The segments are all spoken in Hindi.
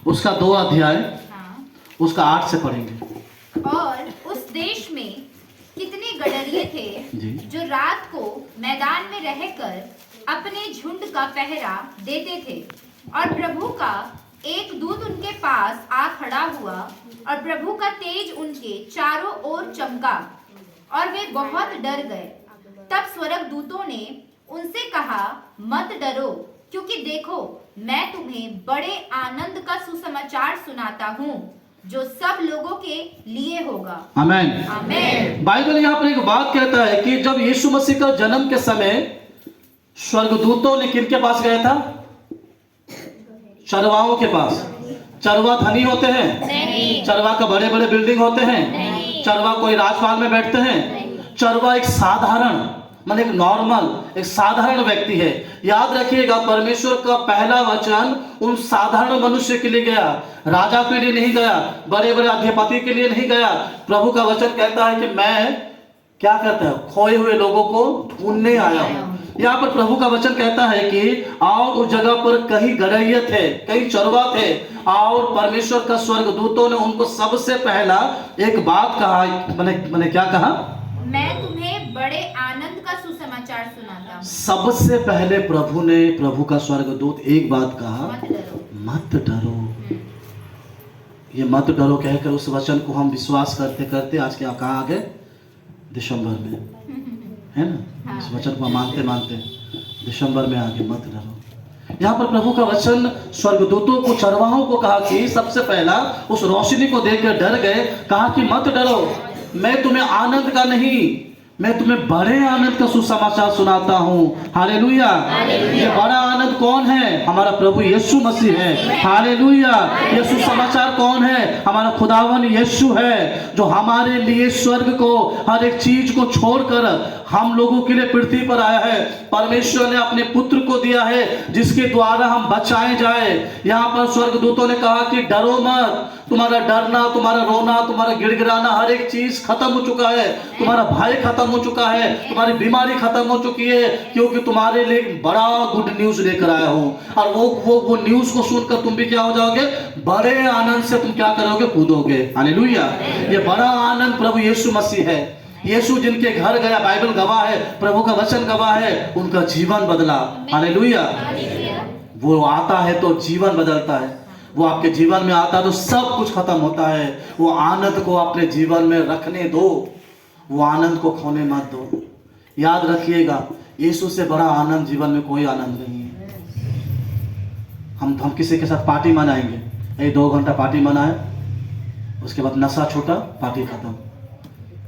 उसका 2 अध्याय हाँ। उसका 8 से पढ़ेंगे। और उस देश में कितने गडरिये थे जी। जो रात को मैदान में रहकर अपने झुंड का पहरा देते थे, और प्रभु का एक दूत उनके पास आ खड़ा हुआ, और प्रभु का तेज उनके चारों ओर चमका, और वे बहुत डर गए। तब स्वर्गदूतों ने उनसे कहा, मत डरो, क्योंकि देखो मैं तुम्हें बड़े आनंद का सुसमाचार सुनाता हूँ, जो सब लोगों के लिए होगा। आमेन। आमेन। बाइबल यहाँ पर एक बात कहता है कि जब यीशु मसीह का जन्म के समय स्वर्गदूतों ने किनके पास गया था? चरवाहों के पास। चरवा धनी होते हैं? नहीं। चरवा का बड़े बड़े बिल्डिंग होते हैं? नहीं। चरवा कोई राजपाल में बैठते हैं? नहीं। चरवा एक साधारण, मतलब एक नॉर्मल, एक साधारण व्यक्ति है। याद रखिएगा, परमेश्वर का पहला वचन उन साधारण मनुष्य के लिए गया, राजा के लिए नहीं गया, बड़े बड़े अधिपति के लिए नहीं गया। प्रभु का वचन कहता है कि मैं क्या कहता है, खोए हुए लोगों को ढूंढने आया हूं। यहाँ पर प्रभु का वचन कहता है कि और उस जगह पर कई गड़रिये थे, कई चरवा थे, और परमेश्वर का स्वर्गदूतों ने उनको सबसे पहला एक बात कहा। मैंने क्या कहा? मैं तुम्हें बड़े आनंद का सुसमाचार सुनाता हूँ। सबसे पहले प्रभु का स्वर्गदूत एक बात कहा, मत डरो। मत डरो। ये मत डरो कहकर उस वचन को हम विश्वास करते करते आज के कहाँ आ गए? दिसंबर में, है ना? हाँ। इस वचन को मानते दिसंबर में आ गए, मत डरो। यहाँ पर प्रभु का वचन स्वर्गदूतों को, चरवाहों को कहा कि सबसे पहला उस रोशनी को देखकर डर गए, कहा कि मत डरो, मैं तुम्हें आनंद का नहीं, मैं तुम्हें बड़े आनंद का सुसमाचार सुनाता हूँ। हालेलुया। ये बड़ा आनंद कौन है? हमारा प्रभु यीशु मसीह है। हालेलुया। ये सुसमाचार कौन है? हमारा खुदावन यीशु है, जो हमारे लिए स्वर्ग को, हर एक चीज को छोड़कर हम लोगों के लिए पृथ्वी पर आया है। परमेश्वर ने अपने पुत्र को दिया है, जिसके द्वारा हम बचाए जाए। यहाँ पर स्वर्गदूतों ने कहा कि डरो मत, तुम्हारा डरना, तुम्हारा रोना, तुम्हारा गिड़गिड़ाना, हर एक चीज खत्म हो चुका है। तुम्हारा भय खत्म हो चुका है, तुम्हारी बीमारी खत्म हो चुकी है, क्योंकि तुम्हारे लिए बड़ा गुड न्यूज लेकर आया हूँ। और वो न्यूज को सुनकर तुम भी क्या हो जाओगे? बड़े आनंद से तुम क्या करोगे? कूदोगे। हालेलुया। ये बड़ा आनंद प्रभु यीशु मसीह है। यीशु जिनके घर गया, बाइबल गवाह है, प्रभु का वचन गवाह है, उनका जीवन बदला। हालेलुया। वो आता है तो जीवन बदलता है। वो आपके जीवन में आता है तो सब कुछ खत्म होता है। वो आनंद को अपने जीवन में रखने दो, वो आनंद को खोने मत दो। याद रखिएगा, यीशु से बड़ा आनंद जीवन में कोई आनंद नहीं है। हम किसी के साथ पार्टी मनाएंगे, 2 घंटा पार्टी मनाए, उसके बाद नशा छूटा, पार्टी खत्म।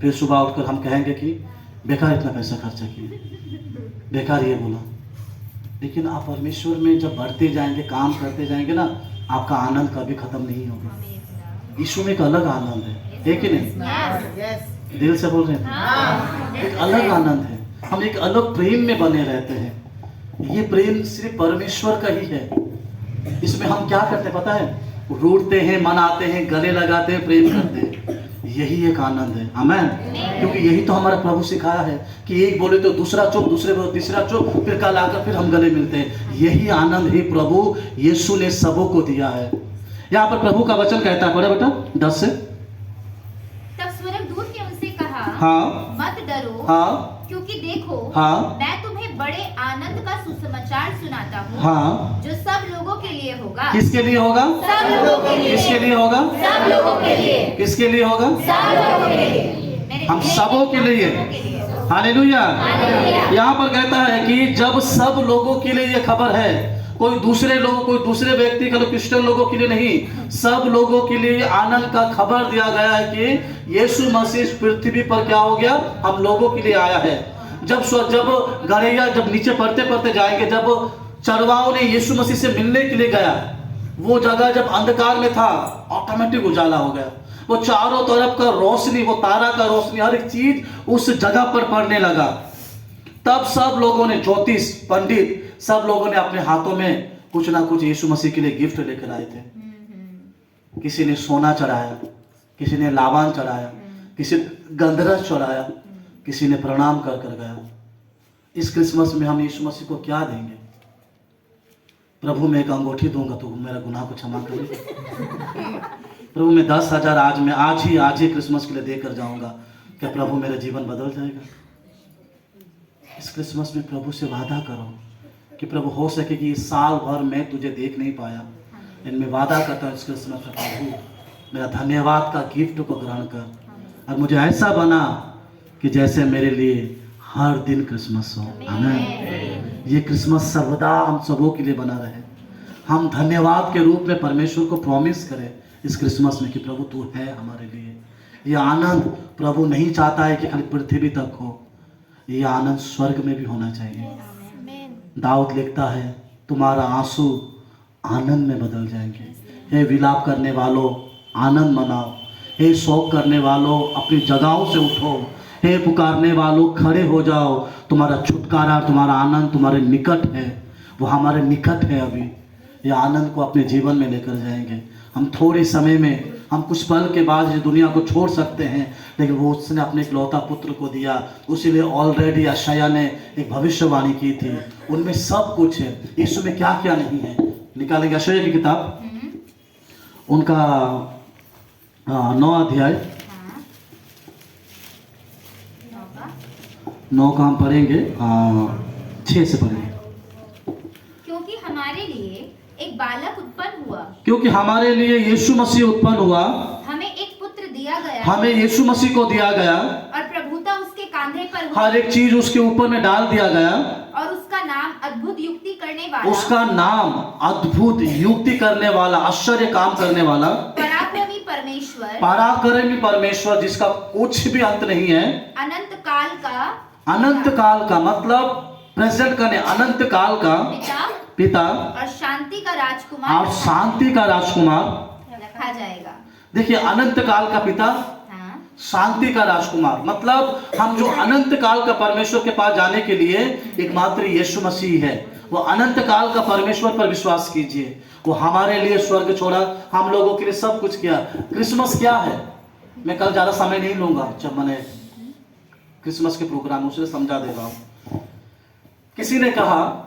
फिर सुबह उठकर हम कहेंगे कि बेकार इतना पैसा खर्चा किया, बेकार ये बोला। लेकिन आप परमेश्वर में जब बढ़ते जाएंगे, काम करते जाएंगे ना, आपका आनंद कभी खत्म नहीं होगा। यीशु में एक अलग आनंद है कि नहीं? दिल से बोल रहे हैं, एक अलग आनंद है। हम एक अलग प्रेम में बने रहते हैं। ये प्रेम सिर्फ परमेश्वर का ही है। इसमें हम क्या करते हैं पता है? रूठते हैं, मनाते हैं, गले लगाते हैं, प्रेम करते हैं। यही एक आनंद है। आमेन। क्योंकि यही तो हमारा प्रभु सिखाया है कि एक बोले तो दूसरा चुप, दूसरे बोले तीसरा चुप, फिर कल आकर फिर हम गले मिलते हैं। यही आनंद ही प्रभु यीशु ने सबों को दिया है। यहाँ पर प्रभु का वचन कहता है, पढ़े बेटा 10 से। तब स्वर्गदूत ने उनसे कहा, हाँ, मत डरो, हाँ, क्योंकि देखो, हाँ, मैं तुम्हें बड़े आनंद का सुसमाचार सुनाता हूँ, हाँ, जो सब लोगों के लिए होगा। किसके लिए होगा? सब लोगों के लिए। किसके लिए होगा? सब लोगों के लिए। किसके लिए होगा? सब लोगों के लिए। हम सबों के लिए। हालेलुया। यहाँ पर कहता है कि जब सब लोगों के लिए ये खबर है, कोई दूसरे लोगों, कोई दूसरे व्यक्ति का, क्रिश्चियन लोगों के लिए नहीं, सब लोगों के लिए आनंद का खबर दिया गया है कि यीशु मसीह पृथ्वी पर क्या हो गया? हम लोगों के लिए आया है। जब गड़ैया जब नीचे पढ़ते पढ़ते जाएंगे, जब चरवाओं ने यीशु मसीह से मिलने के लिए गया, वो जगह जब अंधकार में था, ऑटोमेटिक उजाला हो गया। वो चारों तरफ का रोशनी, वो तारा का रोशनी, हर एक चीज उस जगह पर पड़ने लगा। तब सब लोगों ने, ज्योतिष, पंडित, सब लोगों ने अपने हाथों में कुछ ना कुछ यीशु मसीह के लिए गिफ्ट लेकर आए थे। किसी ने सोना चढ़ाया, किसी ने लावान चढ़ाया, किसी ने गंधरस चढ़ाया, किसी ने प्रणाम कर कर गया। इस क्रिसमस में हम यीशु मसीह को क्या देंगे? प्रभु मैं एक अंगूठी दूंगा तो मेरा गुनाह को क्षमा करें। प्रभु मैं 10,000 आज ही क्रिसमस के लिए देकर जाऊंगा, क्या प्रभु मेरा जीवन बदल जाएगा? इस क्रिसमस में प्रभु से वादा करो कि प्रभु हो सके कि इस साल भर मैं तुझे देख नहीं पाया, इनमें वादा करता हूँ इस क्रिसमस में प्रभु मेरा धन्यवाद का गिफ्ट को ग्रहण कर और मुझे ऐसा बना कि जैसे मेरे लिए हर दिन क्रिसमस हो। आमीन। ये क्रिसमस सर्वदा हम सबों के लिए बना रहे। हम धन्यवाद के रूप में परमेश्वर को प्रॉमिस करें इस क्रिसमस में कि प्रभु तू है हमारे लिए। ये आनंद प्रभु नहीं चाहता है कि खाली पृथ्वी तक हो, ये आनंद स्वर्ग में भी होना चाहिए। दाऊद लिखता है तुम्हारा आंसू आनंद में बदल जाएंगे। हे विलाप करने वालों आनंद मनाओ, हे शोक करने वालों अपनी जगहों से उठो, हे पुकारने वालों खड़े हो जाओ, तुम्हारा छुटकारा तुम्हारा आनंद तुम्हारे निकट है, वो हमारे निकट है। अभी ये आनंद को अपने जीवन में लेकर जाएंगे। हम थोड़े समय में, हम कुछ पल के बाद इस दुनिया को छोड़ सकते हैं, लेकिन वो उसने अपने इकलौता पुत्र को दिया। उसीलिए ऑलरेडी यशायाह ने एक भविष्यवाणी की थी, उनमें सब कुछ है, यीशु में क्या क्या नहीं है। निकालेंगे यशायाह की किताब, उनका 9 अध्याय 9 का हम पढ़ेंगे, 6 से पढ़ेंगे। क्योंकि हमारे लिए एक बालक उत्पन्न हुआ, क्योंकि हमारे लिए यीशु मसीह उत्पन्न हुआ, हमें एक पुत्र दिया गया, हमें यीशु मसीह को दिया गया, और प्रभुता उसके कांधे पर हुई, हर एक चीज उसके ऊपर में डाल दिया गया, और उसका नाम अद्भुत युक्ति करने वाला, उसका नाम अद्भुत युक्ति करने वाला, आश्चर्य काम करने वाला, पराक्रमी परमेश्वर, पराक्रमी परमेश्वर जिसका कुछ भी अंत नहीं है, अनंत काल का, अनंत काल का मतलब प्रेजेंट करने, अनंत काल का पिता और शांति का राजकुमार, और शांति का राजकुमार रखा जाएगा। देखिए अनंत काल का पिता, हाँ, शांति का राजकुमार, मतलब हम जो अनंत काल का परमेश्वर के पास जाने के लिए एकमात्र यीशु मसीह है। वो अनंत काल का परमेश्वर पर विश्वास कीजिए, वो हमारे लिए स्वर्ग छोड़ा, हम लोगों के लिए सब कुछ किया। क्रिसमस क्या है, मैं कल ज्यादा समय नहीं लूंगा, जब मैंने क्रिसमस के प्रोग्राम उसने समझा दे रहा हूं। किसी ने कहा,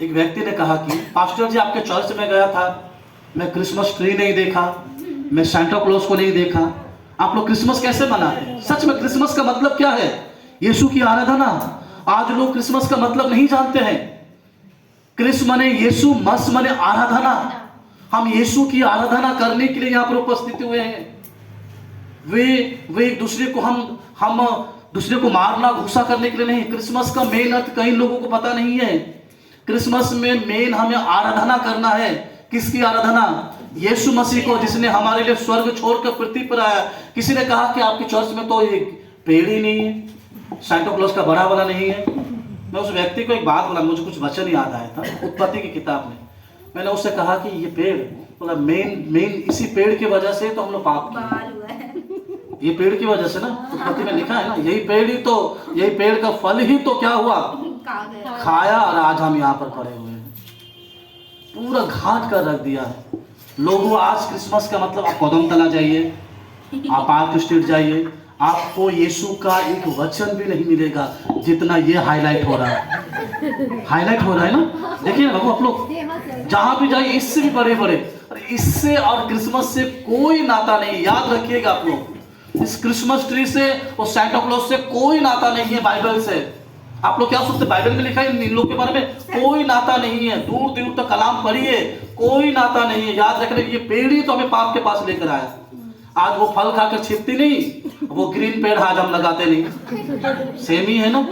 एक व्यक्ति ने कहा कि पास्टर जी आपके चर्च में गया था, मैं क्रिसमस ट्री नहीं देखा, मैं सांता क्लॉज को नहीं देखा, आप लोग क्रिसमस कैसे मनाते हैं? सच में क्रिसमस का मतलब क्या है? यीशु की आराधना। आज लोग क्रिसमस का मतलब नहीं जानते हैं। क्रिस मने यीशु, मस मने आराधना। हम यीशु की आराधना करने के लिए यहाँ पर उपस्थित हुए हैं। वे एक दूसरे को हम दूसरे को मारना, गुस्सा करने के लिए नहीं। क्रिसमस का मेन अर्थ कई लोगों को पता नहीं है। क्रिसमस में मेन हमें आराधना करना है। किसकी आराधना? यीशु मसीह को, जिसने हमारे लिए स्वर्ग छोड़कर पृथ्वी पर आया। किसी ने कहा कि आपके चर्च में तो एक पेड़ ही नहीं है, सांता क्लॉज का बड़ा वाला नहीं है। मैं उस व्यक्ति को एक बात बोला, मुझे कुछ वचन याद आया था उत्पत्ति की किताब में। मैंने उससे कहा कि ये पेड़, बोला मेन इसी पेड़ की वजह से तो हम लोग पाप किए। ये पेड़ की वजह से ना, उत्पत्ति में लिखा है ना, यही पेड़ का फल ही तो क्या हुआ, खाया, और आज हम यहाँ पर पड़े हुए हैं। पूरा घाट कर रख दिया है लोगों। आज क्रिसमस का मतलब आप कदम तला जाइए, आप पार्क स्ट्रीट जाइए, आपको यीशु का एक वचन भी नहीं मिलेगा जितना ये हाईलाइट हो रहा है। हाईलाइट हो रहा है ना, देखिए बाबू आप लोग जहां भी जाइए, इससे भी बड़े बड़े, इससे और क्रिसमस से कोई नाता नहीं। याद रखिएगा आप लोग, इस क्रिसमस ट्री से और सांता क्लॉज से कोई नाता नहीं है। बाइबल से आप लोग क्या सोचते, बाइबल में लिखा है इन लोग के बारे में? कोई नाता नहीं है। दूर दूर तक कलाम पढ़िए, कोई नाता नहीं है। याद रखना, ये पेड़ ही तो हमें पाप के पास लेकर आया। आज वो फल खाकर छिपती नहीं, वो ग्रीन पेड़ आज हम लगाते नहीं, सेम ही है ना,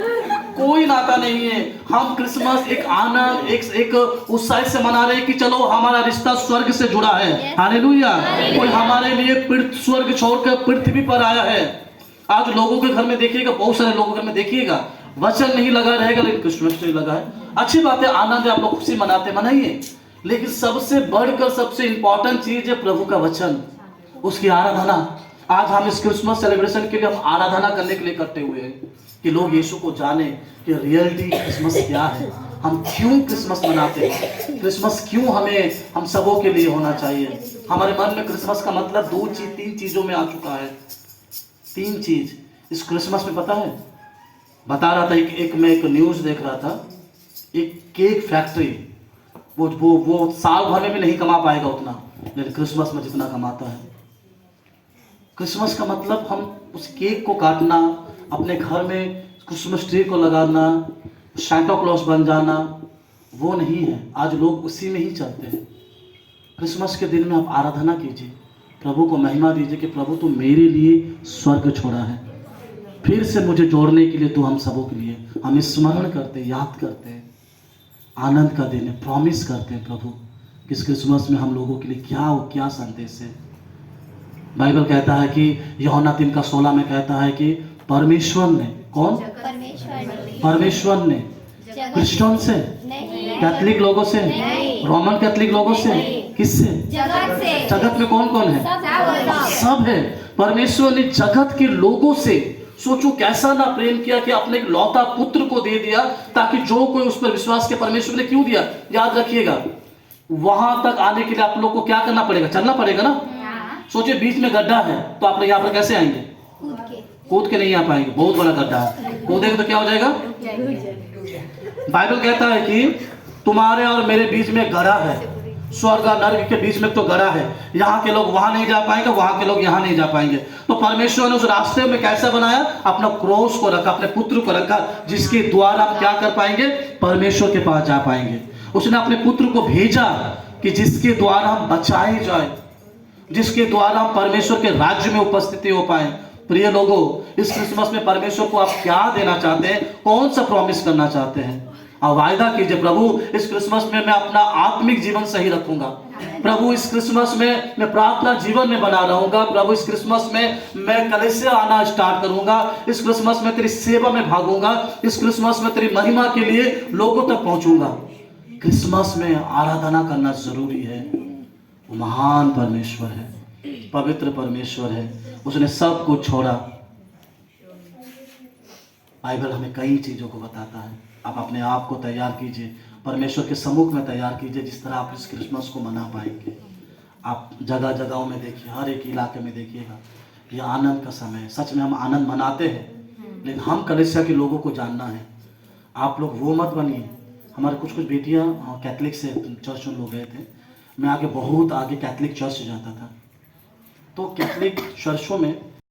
कोई नाता नहीं है। हम क्रिसमस एक आनंद, एक उत्साह से मना रहे हैं कि चलो हमारा रिश्ता स्वर्ग से जुड़ा है। हालेलुया। कोई हमारे लिए स्वर्ग छोड़कर पृथ्वी पर आया है। आज लोगों के घर में देखिएगा, बहुत सारे लोगों के घर में देखिएगा वचन नहीं लगा रहेगा, लेकिन क्रिसमस ट्री लगा है। अच्छी बात है, आनंद है, आप लोग खुशी मनाते, मनाइए। लेकिन सबसे बढ़कर सबसे इंपॉर्टेंट चीज है प्रभु का वचन, उसकी आराधना। आज हम इस क्रिसमस सेलिब्रेशन के लिए हम आराधना करने के लिए इकट्ठे हुए हैं कि लोग यीशु को जाने कि रियलिटी क्रिसमस क्या है, हम क्यों क्रिसमस मनाते हैं, क्रिसमस क्यों हम सबों के लिए होना चाहिए। हमारे मन में क्रिसमस का मतलब 3 चीजों में आ चुका है। 3 चीज इस क्रिसमस में पता है। बता रहा था मैं एक न्यूज देख रहा था, एक केक फैक्ट्री वो साल भर में भी नहीं कमा पाएगा उतना, लेकिन क्रिसमस में जितना कमाता है। क्रिसमस का मतलब हम उस केक को काटना, अपने घर में क्रिसमस ट्री को लगाना, सैंटा क्लॉस बन जाना, वो नहीं है। आज लोग उसी में ही चलते हैं। क्रिसमस के दिन में आप आराधना कीजिए, प्रभु को महिमा दीजिए कि प्रभु तू मेरे लिए स्वर्ग छोड़ा है, फिर से मुझे जोड़ने के लिए तू हम सबों के लिए। हम स्मरण करते, याद करते, आनंद का दिन है, प्रॉमिस करते हैं प्रभु कि इस क्रिसमस में हम लोगों के लिए क्या संदेश है। बाइबल कहता है कि यूहन्ना 3:16 में कहता है कि परमेश्वर ने, कौन? परमेश्वर ने क्रिश्चियन से, कैथलिक लोगों से, रोमन कैथलिक लोगों से, किससे? जगत में कौन कौन है? सब है। परमेश्वर ने जगत के लोगों से, सोचो कैसा ना प्रेम किया कि अपने लौता पुत्र को दे दिया, ताकि जो कोई उस पर विश्वास के, परमेश्वर ने क्यों दिया? याद रखिएगा, वहां तक आने के लिए आप लोग को क्या करना पड़ेगा? चलना पड़ेगा ना। सोचिए बीच में गड्ढा है, तो आप लोग यहाँ पर कैसे आएंगे? कूद के नहीं आ पाएंगे, बहुत बड़ा गड्ढा है, कूदेंगे तो क्या हो जाएगा? बाइबल कहता है कि तुम्हारे और मेरे बीच में गड्ढा है, स्वर्ग और नरक के बीच में तो गड्ढा है। यहाँ के लोग वहां नहीं जा पाएंगे, वहां के लोग यहाँ नहीं जा पाएंगे। तो परमेश्वर ने उस रास्ते में कैसे बनाया? अपना क्रोस को रखा, अपने पुत्र को रखा, जिसके द्वारा हम क्या कर पाएंगे? परमेश्वर के पास जा पाएंगे। उसने अपने पुत्र को भेजा कि जिसके द्वारा हम बचाए जाए, जिसके द्वारा हम परमेश्वर के राज्य में उपस्थिति हो पाए। प्रिय लोगों, इस क्रिसमस में परमेश्वर को आप क्या देना चाहते हैं? कौन सा प्रॉमिस करना चाहते हैं? और वायदा कीजिए, प्रभु इस क्रिसमस में मैं अपना आत्मिक जीवन सही रखूंगा, प्रभु इस क्रिसमस में मैं प्रार्थना जीवन में बना रहूंगा, प्रभु इस क्रिसमस में मैं कलीसिया आना स्टार्ट करूंगा, इस क्रिसमस में तेरी सेवा में भागूंगा, इस क्रिसमस में तेरी महिमा के लिए लोगों तक पहुंचूंगा। क्रिसमस में आराधना करना जरूरी है। वो महान परमेश्वर है, पवित्र परमेश्वर है, उसने सब कुछ छोड़ा। बाइबल हमें कई चीजों को बताता है। आप अपने आप को तैयार कीजिए, परमेश्वर के सम्मुख में तैयार कीजिए, जिस तरह आप इस क्रिसमस को मना पाएंगे। आप जगह जगहों में देखिए, हर एक इलाके में देखिएगा, ये आनंद का समय है। सच में हम आनंद मनाते हैं, लेकिन हम कलीसिया के लोगों को जानना है। आप लोग वो मत बनिए। हमारे कुछ बेटियां कैथलिक से चर्च में लोग गए थे, मैं आगे बहुत आगे कैथलिक चर्च जाता था, तो कैथलिक चर्चों में